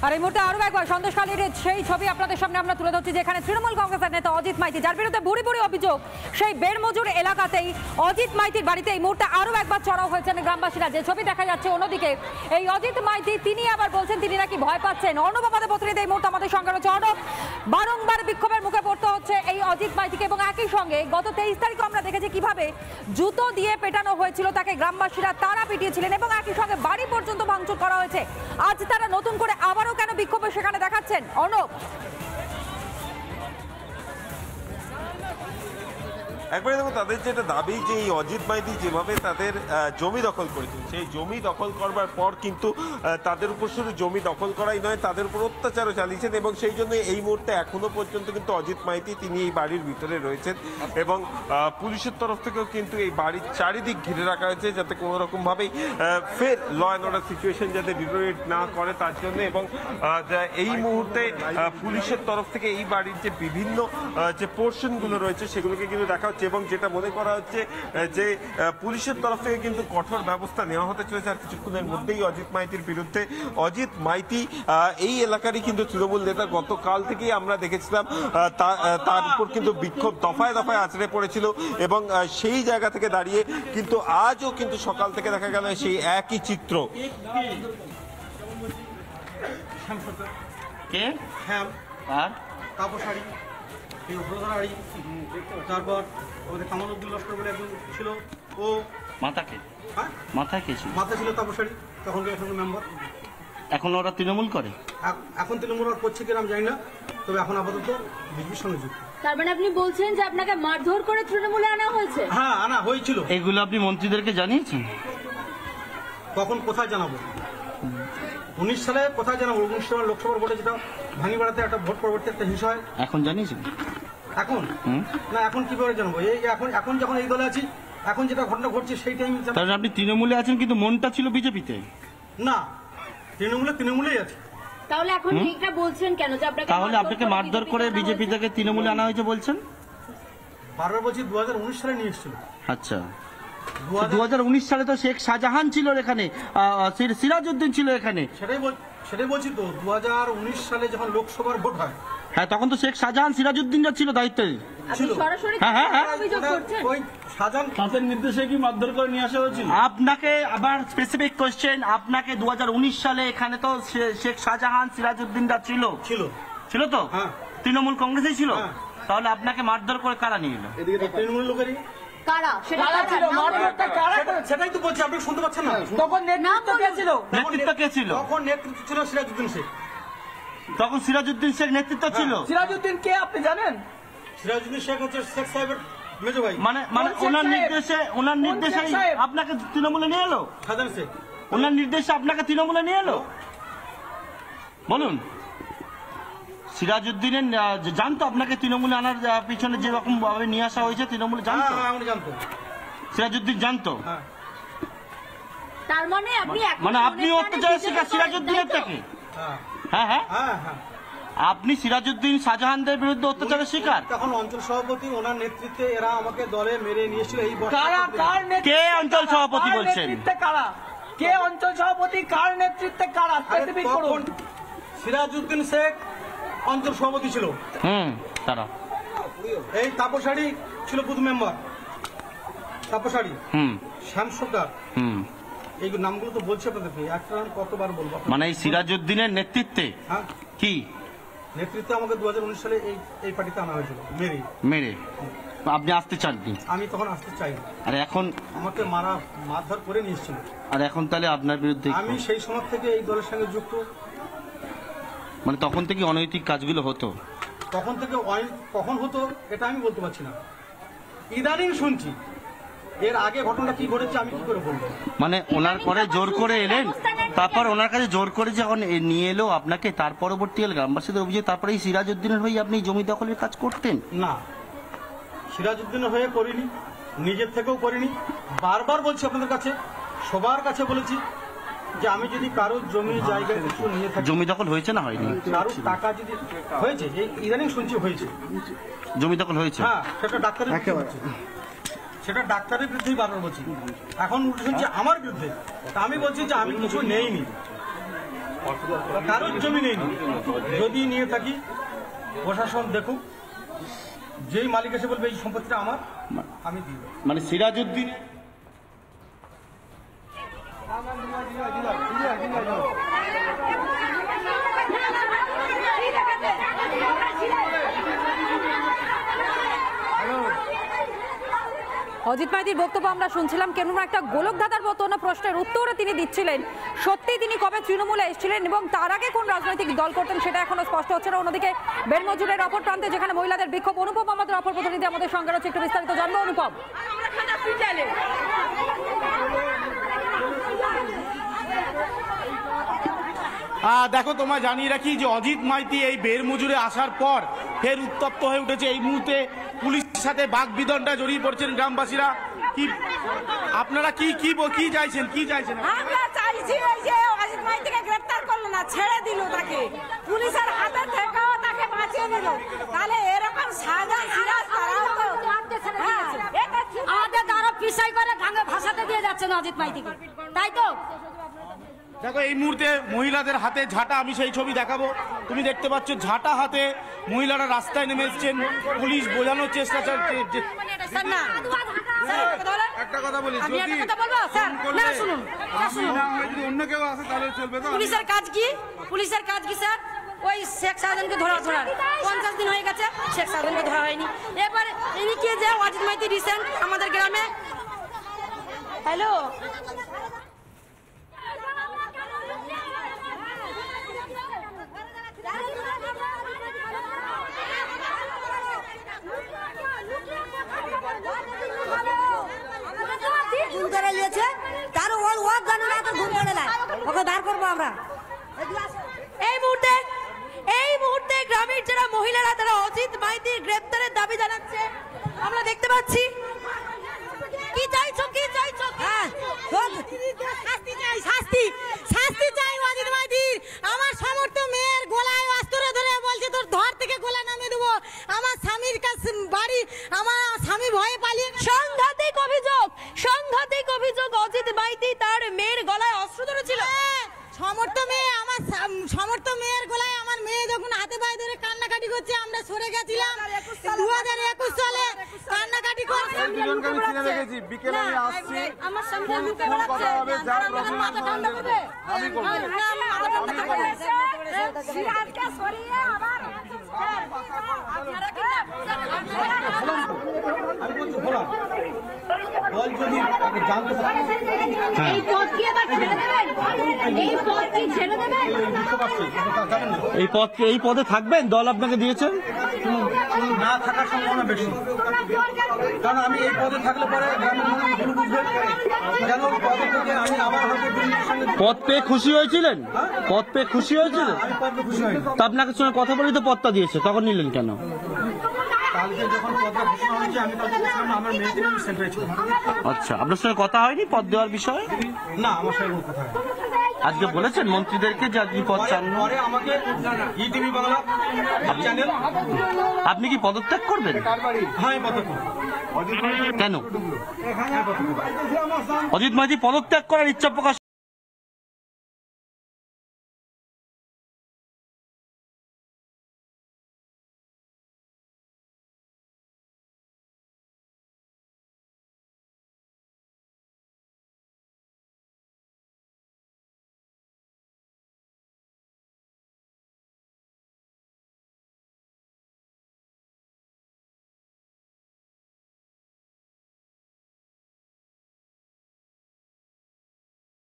আর এই মুহূর্তে আরো একবার সন্দেশখালীর সেই ছবি আপনাদের সামনে আমরা তুলে ধরছি, যেখানে তৃণমূল কংগ্রেসের নেতা অজিত মাইতি, যার বিরুদ্ধে ভুরি ভুরি অভিযোগ, সেই বেড়মজুর এলাকাতেই অজিত মাইতির বাড়িতে এই মুহূর্তে আরো একবার চড়াও হয়েছেন গ্রামবাসীরা। যে ছবি দেখা যাচ্ছে অন্যদিকে এই অজিত মাইতি তিনি আবার বলছেন তিনি নাকি ভয় পাচ্ছেন। অর্ণব আমাদের প্রতিনিধি এই মুহূর্তে আমাদের সঙ্গে রয়েছে। অর্ণব, বারংবার বিক্ষোভের মুখে পড়তে হচ্ছে এই অজিত মাইতিকে, এবং একই সঙ্গে গত 23 তারিখে আমরা দেখেছি কিভাবে জুতো দিয়ে পেটানো হয়েছিল তাকে, গ্রামবাসীরা তারা পিটিয়েছিলেন এবং একই সঙ্গে বাড়ি পর্যন্ত ভাঙচুর করা হয়েছে। আজ তারা নতুন করে আবারও কেন বিক্ষোভ সেখানে দেখাচ্ছেন? অর্ণব, একবারে দেখো, তাদের যেটা দাবি যে এই অজিত মাইতি যেভাবে তাদের জমি দখল করেছেন, সেই জমি দখল করবার পর কিন্তু তাদের উপর শুধু জমি দখল করাই নয়, তাদের উপর অত্যাচারও চালিয়েছেন, এবং সেই জন্য এই মুহূর্তে এখনো পর্যন্ত কিন্তু অজিত মাইতি তিনি এই বাড়ির ভিতরে রয়েছেন, এবং পুলিশের তরফ থেকেও কিন্তু এই বাড়ির চারিদিক ঘিরে রাখা হয়েছে যাতে কোনো রকমভাবেই ফের ল অ্যান্ড অর্ডার সিচুয়েশন যাতে ডিটোরিয়েট না করে তার জন্য। এবং এই মুহূর্তে পুলিশের তরফ থেকে এই বাড়ির যে বিভিন্ন যে পোর্শনগুলো রয়েছে সেগুলোকে কিন্তু দেখা হচ্ছে, এবং যেটা মনে করা হচ্ছে যে পুলিশের তরফ থেকে কিন্তু কঠোর ব্যবস্থা নেওয়া হতে চলেছে আর কিছুক্ষণের মধ্যেই অজিত মাইতির বিরুদ্ধে। অজিত মাইতি এই এলাকারই কিন্তু তৃণমূল নেতা, গতকাল থেকেই আমরা দেখেছিলাম তার উপর কিন্তু বিক্ষোভ দফায় দফায় আছড়ে পড়েছিল, এবং সেই জায়গা থেকে দাঁড়িয়ে কিন্তু আজও কিন্তু সকাল থেকে দেখা গেল সেই একই চিত্র। তারপর আমাদের কামালউদ্দিন লস্কর বলে একজন ছিল, ও মাথায় ছিল তাপসারি, তখন মেম্বার। এখন ওরা তৃণমূল করে, এখন তৃণমূল করছে কিনা আমি জানি না, তবে এখন আপাতত বিজেপির সঙ্গে যুক্ত। তার মানে আপনি বলছেন যে আপনাকে মারধর করে তৃণমূলে আনা হয়েছে? হ্যাঁ, আনা হয়েছিল। এইগুলো আপনি মন্ত্রীদেরকে জানিয়েছেন? কখন কোথায় জানাবো? 19 সালে কোথায় জানাবো? 19 সালে লোকসভার ভোটে যেটা ভাঙিপাড়াতে একটা ভোট পরবর্তী একটা হিংসা হয়। এখন জানিয়েছেন? এখন না, এখন কিভাবে জানাবো? এই এখন যখন এই দলে আছি, এখন যেটা ঘটনা ঘটছে সেইটাই। তাহলে আপনি তৃণমূলে আছেন কিন্তু মনটা ছিল বিজেপিতে? না, তৃণমূলেই আছে। তাহলে এখন এইটা বলছেন কেন যে আপনাকে? তাহলে আপনাকে মারধর করে বিজেপি থেকে তৃণমূলে আনা হয়েছে বলছেন? বারবার বলছি 2019 সালে নিয়ে এসেছিল। আচ্ছা, 2019 সালে তো শেখ শাহজাহান ছিল এখানে, সিরাজউদ্দিন ছিল এখানে। সেটাই বলছি তো, 2019 সালে যখন লোকসভার ভোট হয়, হ্যাঁ, তখন তো শেখ শাহজাহান সিরাজউদ্দিনরা ছিল দায়িত্বে। তাদের নির্দেশে কি মারধর করে নিয়ে আসা হয়েছিল? আপনাকে আবার স্পেসিফিক কোশ্চেন, আপনাকে 2019 সালে এখানে তো শেখ শাহজাহান সিরাজউদ্দিনরা ছিল তো, তৃণমূল কংগ্রেসই ছিল, তাহলে আপনাকে মারধর করে কারা নিয়ে এলো? তৃণমূল লোকেরই। সেটাই তো বলছি, আপনি শুনতে পাচ্ছেন না? তখন নেতৃত্ব কে ছিল? তখন নেতৃত্ব ছিল সিরাজউদ্দিন শেখ। তখন সিরাজউদ্দিন শেখ নেতৃত্ব ছিল। সিরাজউদ্দিন কে আপনি জানেন? সিরাজউদ্দিন শেখ হচ্ছে শেখ সাহেবের মেজো ভাই। মানে ওনার নির্দেশে আপনাকে তৃণমূলে নিয়ে এলো? শাহজাহান শেখ ওনার নির্দেশে আপনাকে তৃণমূলে নিয়ে এলো? বলুন, সিরাজউদ্দিনের জানতো আপনাকে তৃণমূলে আনার পিছনে যেরকম ভাবে নিয়ে আসা হয়েছে, তৃণমূলে জানতো? সিরাজউদ্দিন জানতো? তার মানে আপনি অত্যাচারের শিকার সিরাজউদ্দিনের থেকে? হ্যাঁ, আপনি সিরাজউদ্দিন শাহজাহানদের বিরুদ্ধে অত্যাচারের শিকার। তখন অঞ্চল সভাপতি, ওনার নেতৃত্বে এরা আমাকে দলে মেরে নিয়েছিল। এই কে অঞ্চল সভাপতি বলছেন? কে অঞ্চল সভাপতি, কার নেতৃত্বে, কারা? সিরাজউদ্দিন শেখ অঞ্চল সভাপতি ছিল। তারা এই তাপসারি ছিল বুথ মেম্বার, তাপসারি, শ্যাম সরকার, এই নামগুলো তো বলছি আপনাদেরকে, একটা নাম কতবার বলবো? মানে এই সিরাজউদ্দিনের নেতৃত্বে? হ্যাঁ, কি নেতৃত্বে আমাকে 2019 সালে এই পার্টিতে আনা হয়েছিল মেরে। আপনি আসতে চাননি? আমি তখন আসতে চাই। আর এখন আমাকে মারধর করে নিয়ে এসেছিল। আর এখন তাহলে আপনার বিরুদ্ধে? আমি সেই সময় থেকে এই দলের সঙ্গে যুক্ত। মানে তখন থেকে অনৈতিক কাজগুলো হতো? তখন থেকে কখন হতো এটা আমি বলতে পারছি না, ইদানিং শুনছি। এর আগে ঘটনাটা কি ঘটেছে আমি কি করে বলবো? মানে ওনার পরে জোর করে এলেন, তারপর ওনার কাছে জোর করে যখন নিয়ে এলো আপনাকে, তার পরবর্তীকালে গ্রামবাসীদের অভিযোগ তারপরে এই সিরাজউদ্দিনের হয়ে আপনি জমি দখলের কাজ করতেন? না, সিরাজউদ্দিনের হয়ে করিনি, নিজের থেকেও করিনি। বারবার বলছি আপনাদের কাছে, সবার কাছে বলেছি যে আমি যদি কারোর জমি জায়গা কিছু নিয়ে থাকি। জমি দখল হয়েছে না হয়নি? কারোর টাকা যদি হয়েছে, ইদানিং শুনছি হয়েছে, জমি দখল হয়েছে। হ্যাঁ, সেটা ডাক্তারের সেটা ডাক্তারের বিরুদ্ধেই বারবার বলছি। এখন উল্টো শুনছি আমার বিরুদ্ধে। আমি বলছি যে আমি কিছু নেইনি, কারোর জমি নেইনি। যদি নিয়ে থাকি প্রশাসন দেখুক, যেই মালিক এসে বলবে এই সম্পত্তিটা আমার, আমি দিব। মানে সিরাজউদ্দিন অজিত মাইতির বক্তব্য আমরা শুনছিলাম, কেমন একটা গোলকধাঁধার মতো না প্রশ্নের উত্তরে তিনি দিচ্ছিলেন। সত্যি তিনি কবে তৃণমূলে এসেছিলেন এবং তার আগে কোন রাজনৈতিক দল করতেন সেটা এখনো স্পষ্ট হচ্ছে না। অন্যদিকে বেড়মজুরের অপর প্রান্তে যেখানে মহিলাদের বিক্ষোভ, অনুপম আমাদের অপর প্রতিনিধি আমাদের সঙ্গে রয়েছে, একটু বিস্তারিত জানবো অনুপম। দেখো, তোমায় জানিয়ে রাখি যে অজিত মাইতি এই বেড়মজুরে আসার পর ফের উত্তপ্ত হয়ে উঠেছে। এই মুহূর্তে পুলিশের সাথে বাকবিতণ্ডায় জড়িয়ে পড়ছেন গ্রামবাসীরা। কি আপনারা কি কি কি চাইছেন, কি চাইছেন? আমরা চাইছি এই যে অজিত মাইতিকে গ্রেফতার করলো না, ছেড়ে দিল তাকে, পুলিশের হাতে থেকেও তাকে বাঁচিয়ে দিল। তাহলে এরকম সাজা সিরাজ তারাও তো আমাদের আরো পিসাই করে গাঙ্গে ভাসাতে দিয়ে যাচ্ছেন অজিত মাইতিকে, তাই তো? দেখো, এই মুহূর্তে মহিলাদের হাতে ঝাঁটা, আমি সেই ছবি দেখাবো। তুমি দেখতে পাচ্ছ ঝাঁটা হাতে মহিলারা রাস্তায় নেমে এসছেন। পুলিশ বোঝানোর চেষ্টা করছে। একটা কথা বলি, অন্য কেউ আসে তাহলে চলবে তো? পুলিশের কাজ কি? পুলিশের কাজ কি স্যার? ওই শেখ শাহজাহানকে ধরার 50 দিন হয়ে গেছে, শেখ শাহজাহানকে ধরা হয়নি। এবার ইনি কি যে অজিত মাইতি রিসেন্ট আমাদের গ্রামে, হ্যালো এই মুহূর্তে গ্রামের যারা মহিলারা তারা অজিত মাইতির গ্রেপ্তারের দাবি জানাচ্ছে, আমরা দেখতে পাচ্ছি। কি চাইছো, কি চাইছো? শাস্তি, শাস্তি চাই অজিত মাইতির। আমার সমর্থ মেয়ের গলায় অস্ত্র ধরে বলছে তোর ধর থেকে গলা নামিয়ে দেবো। আমার স্বামীর কাছে বাড়ি, আমার স্বামী ভয়ে পালিয়ে। সাংঘাতিক অভিযোগ, সাংঘাতিক অভিযোগ, অজিত মাইতি তার মেয়ের গলায় অস্ত্র ধরেছিল। সমর্থ মেয়ে, আমার সমর্থ মেয়ের গলায় আমার মেয়ে যখন হাতে পায়ে ধরে কান্নাকাটি করছে, আমরা সরে গেছিলাম 2021 সালে কান্নাকাটি করছে। বিকেলে আমি আসছি, আমার সামনে মুখে বলাচ্ছে মাথা ঠান্ডা হবে, আমি করব, সিরাজকে সরিয়ে আবার আপনারা কি এই পথ কি আবার ছেড়ে দেবেন? এই পথ কি ছেড়ে দেবেন? এই পদে থাকবেন? দল আপনাকে দিয়েছেন? না থাকার সম্ভাবনা বেশি, কারণ আমি এই পদে থাকলে পরে যেন পদে থেকে আমি আবার হয়তো পদ পেয়ে খুশি হয়েছিলেন? পদ পেয়ে খুশি হয়েছিলেন? আমি পদে খুশি হইনি। তা আপনাকে সঙ্গে কথা বলি তো পদটা দিয়েছে, তখন নিলেন কেন? কালকে যখন পদটা ঘোষণা হয়েছে আমি তখন ছিলাম না, আমার মেয়েকে আমি সেন্টারে ছিলাম। আচ্ছা, আপনার সঙ্গে কথা হয়নি পদ দেওয়ার বিষয়ে? না, আমার সঙ্গে কোনো কথা হয়নি। আজকে বলেছেন মন্ত্রীদেরকে যে আজকে পদ চান? পরে আমাকে ইটিভি বাংলা চ্যানেল। আপনি কি পদত্যাগ করবেন? হ্যাঁ, পদত্যাগ করব। কেন? অজিত মাইতি পদত্যাগ করার ইচ্ছা প্রকাশ